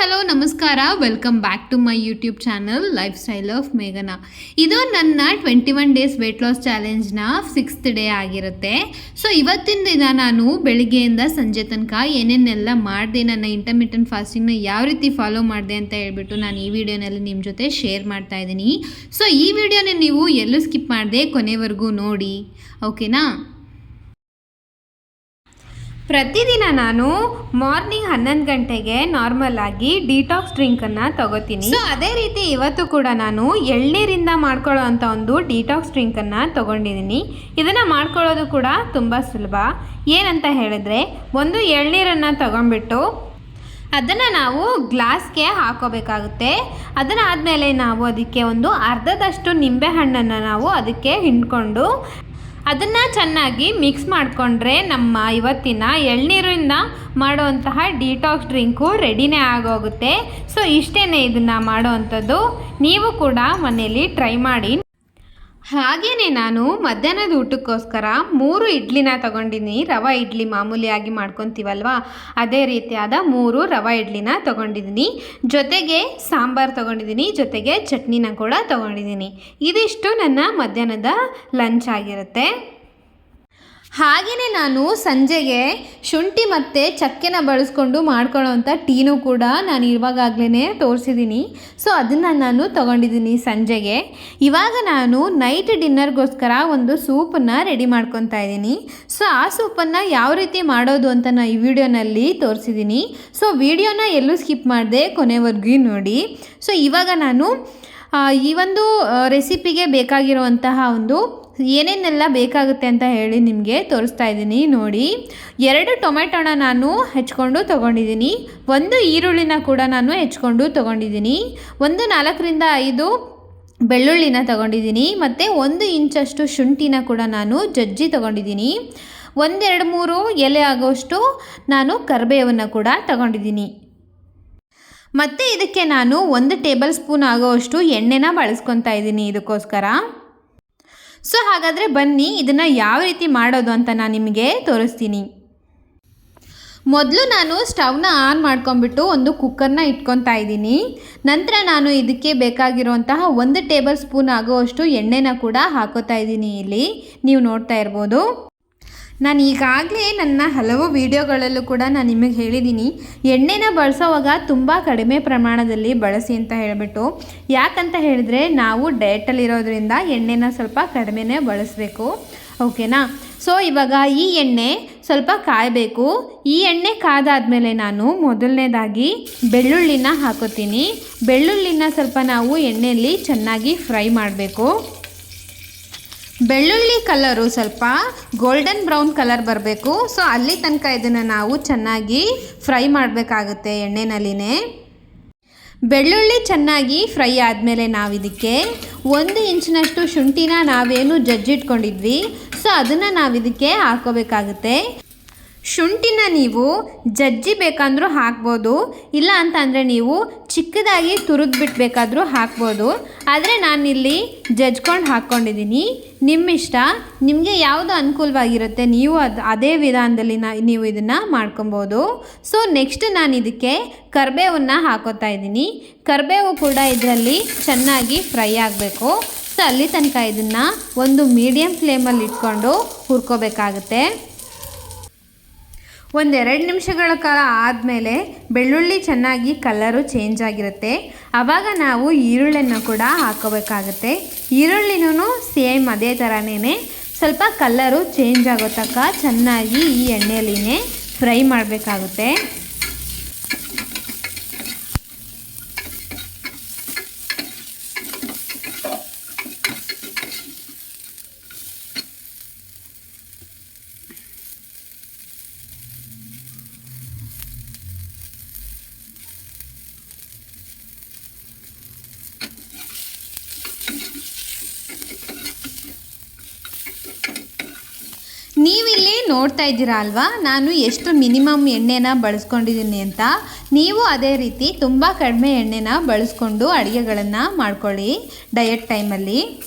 Hello ನಮಸ್ಕಾರ, welcome back to my YouTube channel lifestyle of ಮೇಘನಾ. ಇದು ನನ್ನ 21 ಡೇಸ್ ವೆಯ್ಟ್ ಲಾಸ್ ಚಾಲೆಂಜ್ನ 6th ಡೇ ಆಗಿರುತ್ತೆ. ಸೊ ಇವತ್ತಿನ ದಿನ ನಾನು ಬೆಳಿಗ್ಗೆಯಿಂದ ಸಂಜೆ ತನಕ ಏನೇನೆಲ್ಲ ಮಾಡಿದೆ, ನನ್ನ ಇಂಟರ್ಮಿಟೆಂಟ್ ಫಾಸ್ಟಿಂಗ್ನ ಯಾವ ರೀತಿ ಫಾಲೋ ಮಾಡಿದೆ ಅಂತ ಹೇಳ್ಬಿಟ್ಟು ನಾನು ಈ ವಿಡಿಯೋನಲ್ಲಿ ನಿಮ್ಮ ಜೊತೆ ಶೇರ್ ಮಾಡ್ತಾ ಇದ್ದೀನಿ. ಸೊ ಈ ವಿಡಿಯೋನ ನೀವು ಎಲ್ಲೂ ಸ್ಕಿಪ್ ಮಾಡದೆ ಕೊನೆವರೆಗೂ ನೋಡಿ, ಓಕೆನಾ. ಪ್ರತಿದಿನ ನಾನು ಮಾರ್ನಿಂಗ್ 11 ಗಂಟೆಗೆ ನಾರ್ಮಲ್ ಆಗಿ ಡಿಟಾಕ್ಸ್ ಡ್ರಿಂಕನ್ನು ತಗೋತೀನಿ. ಸೊ ಅದೇ ರೀತಿ ಇವತ್ತು ಕೂಡ ನಾನು ಎಳ್ನೀರಿಂದ ಮಾಡ್ಕೊಳ್ಳೋ ಅಂಥ ಒಂದು ಡಿಟಾಕ್ಸ್ ಡ್ರಿಂಕನ್ನು ತೊಗೊಂಡಿದ್ದೀನಿ. ಇದನ್ನು ಮಾಡ್ಕೊಳ್ಳೋದು ಕೂಡ ತುಂಬ ಸುಲಭ. ಏನಂತ ಹೇಳಿದ್ರೆ, ಒಂದು ಎಳ್ನೀರನ್ನು ತಗೊಂಡ್ಬಿಟ್ಟು ಅದನ್ನು ನಾವು ಗ್ಲಾಸ್ಗೆ ಹಾಕೋಬೇಕಾಗುತ್ತೆ. ಅದನ್ನು ಆದಮೇಲೆ ನಾವು ಅದಕ್ಕೆ ಒಂದು ಅರ್ಧದಷ್ಟು ನಿಂಬೆಹಣ್ಣನ್ನು ನಾವು ಅದಕ್ಕೆ ಹಿಂಡ್ಕೊಂಡು ಅದನ್ನು ಚೆನ್ನಾಗಿ ಮಿಕ್ಸ್ ಮಾಡಿಕೊಂಡ್ರೆ ನಮ್ಮ ಇವತ್ತಿನ ಎಳ್ನೀರಿಂದ ಮಾಡುವಂತಹ ಡಿಟಾಕ್ಸ್ ಡ್ರಿಂಕು ರೆಡಿನೇ ಆಗೋಗುತ್ತೆ. ಸೊ ಇಷ್ಟೇ ಇದನ್ನು ಮಾಡೋವಂಥದ್ದು. ನೀವು ಕೂಡ ಮನೆಯಲ್ಲಿ ಟ್ರೈ ಮಾಡಿ. ಹಾಗೆಯೇ ನಾನು ಮಧ್ಯಾಹ್ನದ ಊಟಕ್ಕೋಸ್ಕರ 3 ಇಡ್ಲಿನ ತೊಗೊಂಡಿದ್ದೀನಿ. ರವೆ ಇಡ್ಲಿ ಮಾಮೂಲಿಯಾಗಿ ಮಾಡ್ಕೊತೀವಲ್ವ, ಅದೇ ರೀತಿಯಾದ 3 ರವೆ ಇಡ್ಲಿನ ತೊಗೊಂಡಿದ್ದೀನಿ. ಜೊತೆಗೆ ಸಾಂಬಾರು ತೊಗೊಂಡಿದ್ದೀನಿ, ಜೊತೆಗೆ ಚಟ್ನಿನ ಕೂಡ ತೊಗೊಂಡಿದ್ದೀನಿ. ಇದಿಷ್ಟು ನನ್ನ ಮಧ್ಯಾಹ್ನದ ಲಂಚ್ ಆಗಿರುತ್ತೆ. ಹಾಗೆಯೇ ನಾನು ಸಂಜೆಗೆ ಶುಂಠಿ ಮತ್ತು ಚಕ್ಕೆನ ಬಳಸ್ಕೊಂಡು ಮಾಡ್ಕೊಳ್ಳೋವಂಥ ಟೀನೂ ಕೂಡ ನಾನು ಇವಾಗಲೇ ತೋರಿಸಿದ್ದೀನಿ. ಸೊ ಅದನ್ನು ನಾನು ತೊಗೊಂಡಿದ್ದೀನಿ ಸಂಜೆಗೆ. ಇವಾಗ ನಾನು ನೈಟ್ ಡಿನ್ನರ್ಗೋಸ್ಕರ ಒಂದು ಸೂಪನ್ನು ರೆಡಿ ಮಾಡ್ಕೊತಾ ಇದ್ದೀನಿ. ಸೊ ಆ ಸೂಪನ್ನು ಯಾವ ರೀತಿ ಮಾಡೋದು ಅಂತ ನಾನು ಈ ವಿಡಿಯೋನಲ್ಲಿ ತೋರಿಸಿದ್ದೀನಿ. ಸೊ ವಿಡಿಯೋನ ಎಲ್ಲೂ ಸ್ಕಿಪ್ ಮಾಡದೆ ಕೊನೆವರೆಗೂ ನೋಡಿ. ಸೊ ಇವಾಗ ನಾನು ಈ ಒಂದು ರೆಸಿಪಿಗೆ ಬೇಕಾಗಿರುವಂತಹ ಒಂದು ಏನೇನೆಲ್ಲ ಬೇಕಾಗುತ್ತೆ ಅಂತ ಹೇಳಿ ನಿಮಗೆ ತೋರಿಸ್ತಾ ಇದ್ದೀನಿ ನೋಡಿ. 2 ಟೊಮೆಟೊನ ನಾನು ಹೆಚ್ಕೊಂಡು ತೊಗೊಂಡಿದ್ದೀನಿ. 1 ಈರುಳ್ಳಿನ ಕೂಡ ನಾನು ಹೆಚ್ಕೊಂಡು ತೊಗೊಂಡಿದ್ದೀನಿ. 4 ರಿಂದ 5 ಬೆಳ್ಳುಳ್ಳಿನ ತೊಗೊಂಡಿದ್ದೀನಿ. ಮತ್ತು 1 ಇಂಚಷ್ಟು ಶುಂಠಿನ ಕೂಡ ನಾನು ಜಜ್ಜಿ ತೊಗೊಂಡಿದ್ದೀನಿ. 1, 2, 3 ಎಲೆ ಆಗೋಷ್ಟು ನಾನು ಕರಿಬೇವನ್ನು ಕೂಡ ತೊಗೊಂಡಿದ್ದೀನಿ. ಮತ್ತು ಇದಕ್ಕೆ ನಾನು 1 ಟೇಬಲ್ ಸ್ಪೂನ್ ಆಗೋಷ್ಟು ಎಣ್ಣೆನ ಬಳಸ್ಕೊತಾ ಇದ್ದೀನಿ ಇದಕ್ಕೋಸ್ಕರ. ಸೊ ಹಾಗಾದರೆ ಬನ್ನಿ ಇದನ್ನು ಯಾವ ರೀತಿ ಮಾಡೋದು ಅಂತ ನಾನು ನಿಮಗೆ ತೋರಿಸ್ತೀನಿ. ಮೊದಲು ನಾನು ಸ್ಟವ್ನ ಆನ್ ಮಾಡ್ಕೊಂಬಿಟ್ಟು ಒಂದು ಕುಕ್ಕರ್ನ ಇಟ್ಕೊತಾ ಇದ್ದೀನಿ. ನಂತರ ನಾನು ಇದಕ್ಕೆ ಬೇಕಾಗಿರುವಂತಹ 1 ಟೇಬಲ್ ಸ್ಪೂನ್ ಆಗೋಷ್ಟು ಎಣ್ಣೆನ ಕೂಡ ಹಾಕೋತಾ ಇದ್ದೀನಿ. ಇಲ್ಲಿ ನೀವು ನೋಡ್ತಾ ಇರ್ಬೋದು. ನಾನು ಈಗಾಗಲೇ ನನ್ನ ಹಲವು ವಿಡಿಯೋಗಳಲ್ಲೂ ಕೂಡ ನಾನು ನಿಮಗೆ ಹೇಳಿದ್ದೀನಿ, ಎಣ್ಣೆನ ಬಳಸೋವಾಗ ತುಂಬ ಕಡಿಮೆ ಪ್ರಮಾಣದಲ್ಲಿ ಬಳಸಿ ಅಂತ ಹೇಳಿಬಿಟ್ಟು. ಯಾಕಂತ ಹೇಳಿದರೆ ನಾವು ಡಯಟಲ್ಲಿರೋದ್ರಿಂದ ಎಣ್ಣೆನ ಸ್ವಲ್ಪ ಕಡಿಮೆನೇ ಬಳಸಬೇಕು, ಓಕೆನಾ. ಸೊ ಇವಾಗ ಈ ಎಣ್ಣೆ ಸ್ವಲ್ಪ ಕಾಯಬೇಕು. ಈ ಎಣ್ಣೆ ಕಾದಾದಮೇಲೆ ನಾನು ಮೊದಲನೇದಾಗಿ ಬೆಳ್ಳುಳ್ಳಿನ ಹಾಕೋತೀನಿ. ಬೆಳ್ಳುಳ್ಳಿನ ಸ್ವಲ್ಪ ನಾವು ಎಣ್ಣೆಯಲ್ಲಿ ಚೆನ್ನಾಗಿ ಫ್ರೈ ಮಾಡಬೇಕು. ಬೆಳ್ಳುಳ್ಳಿ ಕಲರು ಸ್ವಲ್ಪ ಗೋಲ್ಡನ್ ಬ್ರೌನ್ ಕಲರ್ ಬರಬೇಕು. ಸೊ ಅಲ್ಲಿ ತನಕ ಇದನ್ನು ನಾವು ಚೆನ್ನಾಗಿ ಫ್ರೈ ಮಾಡಬೇಕಾಗುತ್ತೆ ಎಣ್ಣೆನಲ್ಲಿನೇ. ಬೆಳ್ಳುಳ್ಳಿ ಚೆನ್ನಾಗಿ ಫ್ರೈ ಆದಮೇಲೆ ನಾವು ಇದಕ್ಕೆ 1 ಇಂಚಿನಷ್ಟು ಶುಂಠಿನ ನಾವೇನು ಜಜ್ಜಿಟ್ಕೊಂಡಿದ್ವಿ, ಸೊ ಅದನ್ನು ನಾವು ಇದಕ್ಕೆ ಹಾಕೋಬೇಕಾಗುತ್ತೆ. ಶುಂಠಿನ ನೀವು ಜಜ್ಜಿ ಬೇಕಂದ್ರೂ ಹಾಕ್ಬೋದು, ಇಲ್ಲ ಅಂತ ಅಂದರೆ ನೀವು ಚಿಕ್ಕದಾಗಿ ತುರಿದ್ಬಿಟ್ಟು ಬೇಕಾದರೂ ಹಾಕ್ಬೋದು. ಆದರೆ ನಾನಿಲ್ಲಿ ಜಜ್ಕೊಂಡು ಹಾಕ್ಕೊಂಡಿದ್ದೀನಿ. ನಿಮ್ಮ ಇಷ್ಟ, ನಿಮಗೆ ಯಾವುದು ಅನುಕೂಲವಾಗಿರುತ್ತೆ ನೀವು ಅದೇ ವಿಧಾನದಲ್ಲಿ ನೀವು ಇದನ್ನು ಮಾಡ್ಕೊಬೋದು. ಸೊ ನೆಕ್ಸ್ಟ್ ನಾನು ಇದಕ್ಕೆ ಕರಿಬೇವನ್ನು ಹಾಕೋತಾ ಇದ್ದೀನಿ. ಕರಿಬೇವು ಕೂಡ ಇದರಲ್ಲಿ ಚೆನ್ನಾಗಿ ಫ್ರೈ ಆಗಬೇಕು. ಸೊ ಅಲ್ಲಿ ತನಕ ಇದನ್ನು ಒಂದು ಮೀಡಿಯಮ್ ಫ್ಲೇಮಲ್ಲಿ ಇಟ್ಕೊಂಡು ಹುರ್ಕೋಬೇಕಾಗುತ್ತೆ. 1-2 ನಿಮಿಷಗಳ ಕಾಲ ಆದಮೇಲೆ ಬೆಳ್ಳುಳ್ಳಿ ಚೆನ್ನಾಗಿ ಕಲರು ಚೇಂಜ್ ಆಗಿರುತ್ತೆ. ಆವಾಗ ನಾವು ಈರುಳ್ಳಿಯನ್ನು ಕೂಡ ಹಾಕೋಬೇಕಾಗುತ್ತೆ. ಈರುಳ್ಳಿನೂ ಸೇಮ್ ಅದೇ ಥರನೇ ಸ್ವಲ್ಪ ಕಲರು ಚೇಂಜ್ ಆಗೋ ತನಕ ಚೆನ್ನಾಗಿ ಈ ಎಣ್ಣೆಯಲ್ಲಿನೇ ಫ್ರೈ ಮಾಡಬೇಕಾಗುತ್ತೆ. ನೀವಿಲ್ಲಿ ನೋಡ್ತಾ ಇದ್ದೀರಾ ಅಲ್ವಾ, ನಾನು ಎಷ್ಟು ಮಿನಿಮಮ್ ಎಣ್ಣೆನ ಬಳಸ್ಕೊಂಡಿದ್ದೀನಿ ಅಂತ. ನೀವು ಅದೇ ರೀತಿ ತುಂಬ ಕಡಿಮೆ ಎಣ್ಣೆನ ಬಳಸ್ಕೊಂಡು ಅಡುಗೆಗಳನ್ನು ಮಾಡ್ಕೊಳ್ಳಿ. ಡಯಟ್ ಟೈಮಲ್ಲಿ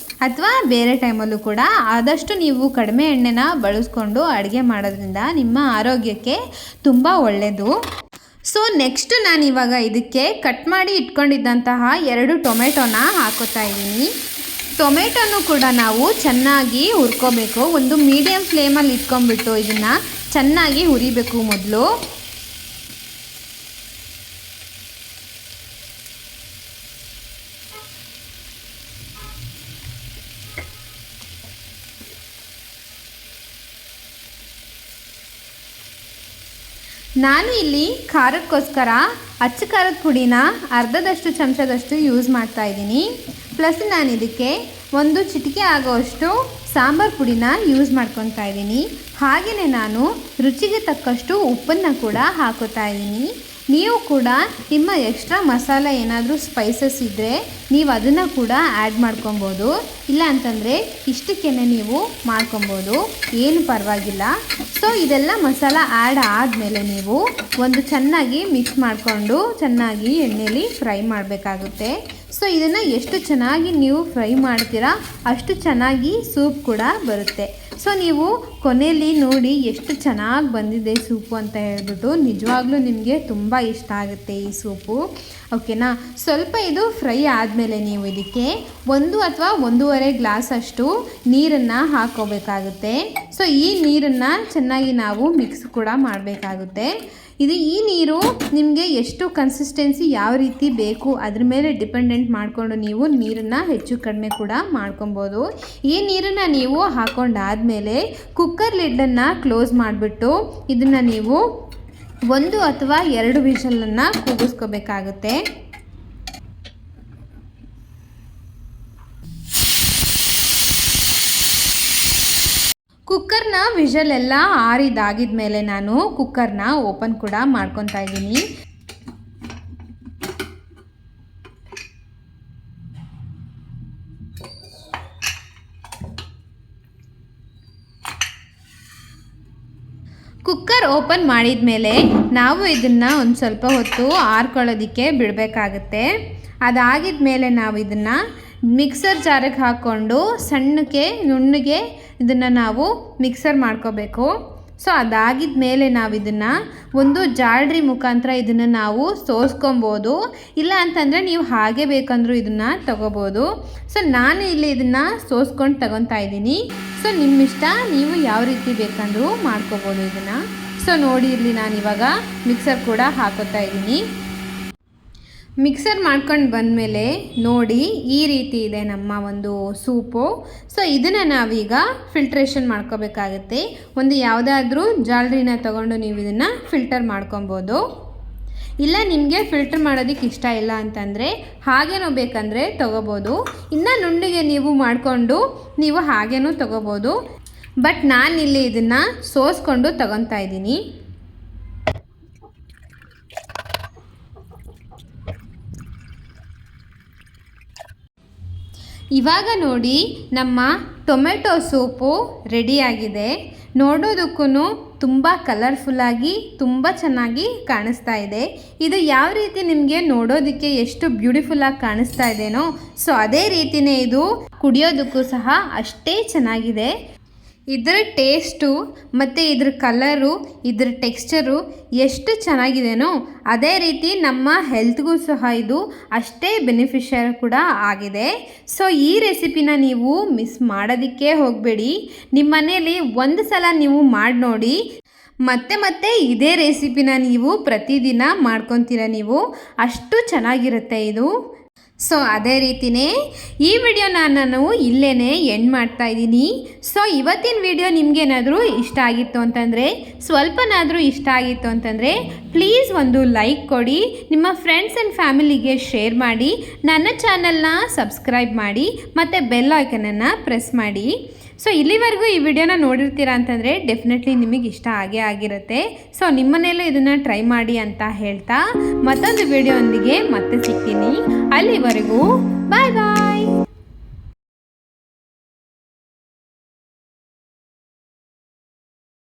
ಅಥವಾ ಬೇರೆ ಟೈಮಲ್ಲೂ ಕೂಡ ಆದಷ್ಟು ನೀವು ಕಡಿಮೆ ಎಣ್ಣೆನ ಬಳಸ್ಕೊಂಡು ಅಡುಗೆ ಮಾಡೋದ್ರಿಂದ ನಿಮ್ಮ ಆರೋಗ್ಯಕ್ಕೆ ತುಂಬ ಒಳ್ಳೆಯದು. ಸೊ ನೆಕ್ಸ್ಟ್ ನಾನು ಇವಾಗ ಇದಕ್ಕೆ ಕಟ್ ಮಾಡಿ ಇಟ್ಕೊಂಡಿದ್ದಂತಹ 2 ಟೊಮೆಟೊನ ಹಾಕೋತಾ ಇದ್ದೀನಿ. ಟೊಮೆಟೊನು ಕೂಡ ನಾವು ಚೆನ್ನಾಗಿ ಹುರ್ಕೋಬೇಕು. ಒಂದು ಮೀಡಿಯಮ್ ಫ್ಲೇಮಲ್ಲಿ ಇಟ್ಕೊಂಡ್ಬಿಟ್ಟು ಇದನ್ನು ಚೆನ್ನಾಗಿ ಹುರಿಬೇಕು ಮೊದಲು. ನಾನು ಇಲ್ಲಿ ಖಾರಕ್ಕೋಸ್ಕರ ಅಚ್ಚ ಖಾರದ ಪುಡಿನ ಅರ್ಧದಷ್ಟು ಚಮಚದಷ್ಟು ಯೂಸ್ ಮಾಡ್ತಾ ಇದ್ದೀನಿ. ಪ್ಲಸ್ ನಾನು ಇದಕ್ಕೆ ಒಂದು ಚಿಟಿಕೆ ಆಗೋಷ್ಟು ಸಾಂಬಾರು ಪುಡಿನ ಯೂಸ್ ಮಾಡ್ಕೊತಾ ಇದ್ದೀನಿ. ಹಾಗೆಯೇ ನಾನು ರುಚಿಗೆ ತಕ್ಕಷ್ಟು ಉಪ್ಪನ್ನು ಕೂಡ ಹಾಕೋತಾ ಇದ್ದೀನಿ. ನೀವು ಕೂಡ ನಿಮ್ಮ ಎಕ್ಸ್ಟ್ರಾ ಮಸಾಲೆ ಏನಾದರೂ ಸ್ಪೈಸಸ್ ಇದ್ದರೆ ನೀವು ಅದನ್ನು ಕೂಡ ಆ್ಯಡ್ ಮಾಡ್ಕೊಬೋದು. ಇಲ್ಲ ಅಂತಂದರೆ ಇಷ್ಟಕ್ಕೇ ನೀವು ಮಾಡ್ಕೊಬೋದು, ಏನು ಪರವಾಗಿಲ್ಲ. ಸೊ ಇದೆಲ್ಲ ಮಸಾಲ ಆ್ಯಡ್ ಆದಮೇಲೆ ನೀವು ಒಂದು ಚೆನ್ನಾಗಿ ಮಿಕ್ಸ್ ಮಾಡಿಕೊಂಡು ಚೆನ್ನಾಗಿ ಎಣ್ಣೆಯಲ್ಲಿ ಫ್ರೈ ಮಾಡಬೇಕಾಗುತ್ತೆ. ಸೊ ಇದನ್ನು ಎಷ್ಟು ಚೆನ್ನಾಗಿ ನೀವು ಫ್ರೈ ಮಾಡ್ತೀರಾ ಅಷ್ಟು ಚೆನ್ನಾಗಿ ಸೂಪ್ ಕೂಡ ಬರುತ್ತೆ. ಸೊ ನೀವು ಕೊನೆಯಲ್ಲಿ ನೋಡಿ ಎಷ್ಟು ಚೆನ್ನಾಗಿ ಬಂದಿದೆ ಸೂಪು ಅಂತ ಹೇಳ್ಬಿಟ್ಟು ನಿಜವಾಗ್ಲೂ ನಿಮಗೆ ತುಂಬ ಇಷ್ಟ ಆಗುತ್ತೆ ಈ ಸೂಪು. ಓಕೆನಾ. ಸ್ವಲ್ಪ ಇದು ಫ್ರೈ ಆದಮೇಲೆ ನೀವು ಇದಕ್ಕೆ 1 ಅಥವಾ 1.5 ಗ್ಲಾಸ್ ಅಷ್ಟು ನೀರನ್ನು ಹಾಕ್ಕೋಬೇಕಾಗುತ್ತೆ. ಸೊ ಈ ನೀರನ್ನು ಚೆನ್ನಾಗಿ ನಾವು ಮಿಕ್ಸ್ ಕೂಡ ಮಾಡಬೇಕಾಗುತ್ತೆ. ಈ ನೀರು ನಿಮಗೆ ಎಷ್ಟು ಕನ್ಸಿಸ್ಟೆನ್ಸಿ ಯಾವ ರೀತಿ ಬೇಕು ಅದ್ರ ಮೇಲೆ ಡಿಪೆಂಡೆಂಟ್ ಮಾಡಿಕೊಂಡು ನೀವು ನೀರನ್ನು ಹೆಚ್ಚು ಕಡಿಮೆ ಕೂಡ ಮಾಡ್ಕೊಬೋದು. ಈ ನೀರನ್ನು ನೀವು ಹಾಕ್ಕೊಂಡಾದಮೇಲೆ ಕುಕ್ಕರ್ ಲಿಡ್ಡನ್ನು ಕ್ಲೋಸ್ ಮಾಡಿಬಿಟ್ಟು ಇದನ್ನು ನೀವು 1 ಅಥವಾ 2 ವಿಷಲನ್ನು ಕೂಗಿಸ್ಕೋಬೇಕಾಗುತ್ತೆ. ಕುಕ್ಕರ್ನ ವಿಷಲೆಲ್ಲ ಆರಿದಾಗಿದ ಮೇಲೆ ನಾನು ಕುಕ್ಕರ್ನ ಓಪನ್ ಕೂಡ ಮಾಡ್ಕೊತಾ ಇದ್ದೀನಿ. ಕುಕ್ಕರ್ ಓಪನ್ ಮಾಡಿದ ಮೇಲೆ ನಾವು ಇದನ್ನು ಒಂದು ಸ್ವಲ್ಪ ಹೊತ್ತು ಆರ್ಕೊಳ್ಳೋದಕ್ಕೆ ಬಿಡಬೇಕಾಗುತ್ತೆ. ಅದಾಗಿದ ಮೇಲೆ ನಾವು ಇದನ್ನು ಮಿಕ್ಸರ್ ಜಾರಿಗೆ ಹಾಕ್ಕೊಂಡು ಸಣ್ಣಕ್ಕೆ ನುಣ್ಣಗೆ ಇದನ್ನು ನಾವು ಮಿಕ್ಸರ್ ಮಾಡ್ಕೋಬೇಕು. ಸೊ ಅದಾಗಿದ ಮೇಲೆ ನಾವು ಇದನ್ನು ಒಂದು ಜಾಲ್ರಿ ಮುಖಾಂತರ ಇದನ್ನು ನಾವು ಸೋಸ್ಕೊಬೋದು. ಇಲ್ಲ ಅಂತಂದರೆ ನೀವು ಹಾಗೆ ಬೇಕಂದ್ರೂ ಇದನ್ನು ತಗೋಬೋದು. ಸೊ ನಾನು ಇಲ್ಲಿ ಇದನ್ನು ಸೋಸ್ಕೊಂಡು ತಗೊತಾ ಇದ್ದೀನಿ. ಸೊ ನಿಮ್ಮಿಷ್ಟ, ನೀವು ಯಾವ ರೀತಿ ಬೇಕಂದ್ರೂ ಮಾಡ್ಕೋಬೋದು ಇದನ್ನು. ಸೊ ನೋಡಿ ಇಲ್ಲಿ ನಾನು ಇವಾಗ ಮಿಕ್ಸರ್ ಕೂಡ ಹಾಕೋತಾ ಇದ್ದೀನಿ. ಮಿಕ್ಸರ್ ಮಾಡ್ಕೊಂಡು ಬಂದಮೇಲೆ ನೋಡಿ ಈ ರೀತಿ ಇದೆ ನಮ್ಮ ಒಂದು ಸೂಪು. ಸೊ ಇದನ್ನು ನಾವೀಗ ಫಿಲ್ಟ್ರೇಷನ್ ಮಾಡ್ಕೋಬೇಕಾಗುತ್ತೆ. ಒಂದು ಯಾವುದಾದ್ರೂ ಜಾಲರಿನ ತೊಗೊಂಡು ನೀವು ಇದನ್ನು ಫಿಲ್ಟರ್ ಮಾಡ್ಕೊಬೋದು. ಇಲ್ಲ ನಿಮಗೆ ಫಿಲ್ಟರ್ ಮಾಡೋದಕ್ಕೆ ಇಷ್ಟ ಇಲ್ಲ ಅಂತಂದರೆ ಹಾಗೇನೋ ಬೇಕಂದರೆ ತೊಗೋಬೋದು. ಇನ್ನು ನುಣ್ಣಗೆ ನೀವು ಮಾಡಿಕೊಂಡು ನೀವು ಹಾಗೇನೂ ತೊಗೋಬೋದು. ಬಟ್ ನಾನಿಲ್ಲಿ ಇದನ್ನು ಸೋಸ್ಕೊಂಡು ತೊಗೊತಾ ಇದ್ದೀನಿ. ಇವಾಗ ನೋಡಿ ನಮ್ಮ ಟೊಮೆಟೊ ಸೂಪು ರೆಡಿಯಾಗಿದೆ. ನೋಡೋದಕ್ಕೂ ತುಂಬ ಕಲರ್ಫುಲ್ಲಾಗಿ ತುಂಬ ಚೆನ್ನಾಗಿ ಕಾಣಿಸ್ತಾ ಇದೆ. ಇದು ಯಾವ ರೀತಿ ನಿಮಗೆ ನೋಡೋದಕ್ಕೆ ಎಷ್ಟು ಬ್ಯೂಟಿಫುಲ್ಲಾಗಿ ಕಾಣಿಸ್ತಾ ಇದೆನೋ ಸೊ ಅದೇ ರೀತಿಯೇ ಇದು ಕುಡಿಯೋದಕ್ಕೂ ಸಹ ಅಷ್ಟೇ ಚೆನ್ನಾಗಿದೆ. ಇದರ ಟೇಸ್ಟು ಮತ್ತು ಇದ್ರ ಕಲರು, ಇದ್ರ ಟೆಕ್ಸ್ಚರು ಎಷ್ಟು ಚೆನ್ನಾಗಿದೆನೋ ಅದೇ ರೀತಿ ನಮ್ಮ ಹೆಲ್ತ್ಗೂ ಸಹ ಇದು ಅಷ್ಟೇ ಬೆನಿಫಿಷಿಯಲ್ ಕೂಡ ಆಗಿದೆ. ಸೊ ಈ ರೆಸಿಪಿನ ನೀವು ಮಿಸ್ ಮಾಡೋದಕ್ಕೆ ಹೋಗಬೇಡಿ. ನಿಮ್ಮ ಮನೆಯಲ್ಲಿ ಒಂದು ಸಲ ನೀವು ಮಾಡಿ ನೋಡಿ. ಮತ್ತೆ ಇದೇ ರೆಸಿಪಿನ ನೀವು ಪ್ರತಿದಿನ ಮಾಡ್ಕೊತೀರ ನೀವು, ಅಷ್ಟು ಚೆನ್ನಾಗಿರುತ್ತೆ ಇದು. ಸೊ ಅದೇ ರೀತಿಯೇ ಈ ವಿಡಿಯೋನ ನಾನು ಇಲ್ಲೇ ಎಂಡ್ ಮಾಡ್ತಾ ಇದ್ದೀನಿ. ಸೊ ಇವತ್ತಿನ ವಿಡಿಯೋ ನಿಮಗೇನಾದರೂ ಇಷ್ಟ ಆಗಿತ್ತು ಅಂತಂದರೆ, ಸ್ವಲ್ಪನಾದರೂ ಇಷ್ಟ ಆಗಿತ್ತು ಅಂತಂದರೆ ಪ್ಲೀಸ್ ಒಂದು ಲೈಕ್ ಕೊಡಿ, ನಿಮ್ಮ ಫ್ರೆಂಡ್ಸ್ ಆ್ಯಂಡ್ ಫ್ಯಾಮಿಲಿಗೆ ಶೇರ್ ಮಾಡಿ, ನನ್ನ ಚಾನಲ್ನ ಸಬ್ಸ್ಕ್ರೈಬ್ ಮಾಡಿ ಮತ್ತು ಬೆಲ್ ಐಕನನ್ನು ಪ್ರೆಸ್ ಮಾಡಿ. ಸೊ ಇಲ್ಲಿವರೆಗೂ ಈ ವಿಡಿಯೋನ ನೋಡಿರ್ತೀರಾ ಅಂತಂದರೆ ಡೆಫಿನೆಟ್ಲಿ ನಿಮಗೆ ಇಷ್ಟ ಆಗೇ ಆಗಿರುತ್ತೆ. ಸೊ ನಿಮ್ಮನೇಲೂ ಇದನ್ನು ಟ್ರೈ ಮಾಡಿ ಅಂತ ಹೇಳ್ತಾ ಮತ್ತೊಂದು ವಿಡಿಯೋ ಒಂದಿಗೆ ಮತ್ತೆ ಸಿಗ್ತೀನಿ. ಅಲ್ಲಿವರೆಗೂ ಬಾಯ್ ಬಾಯ್.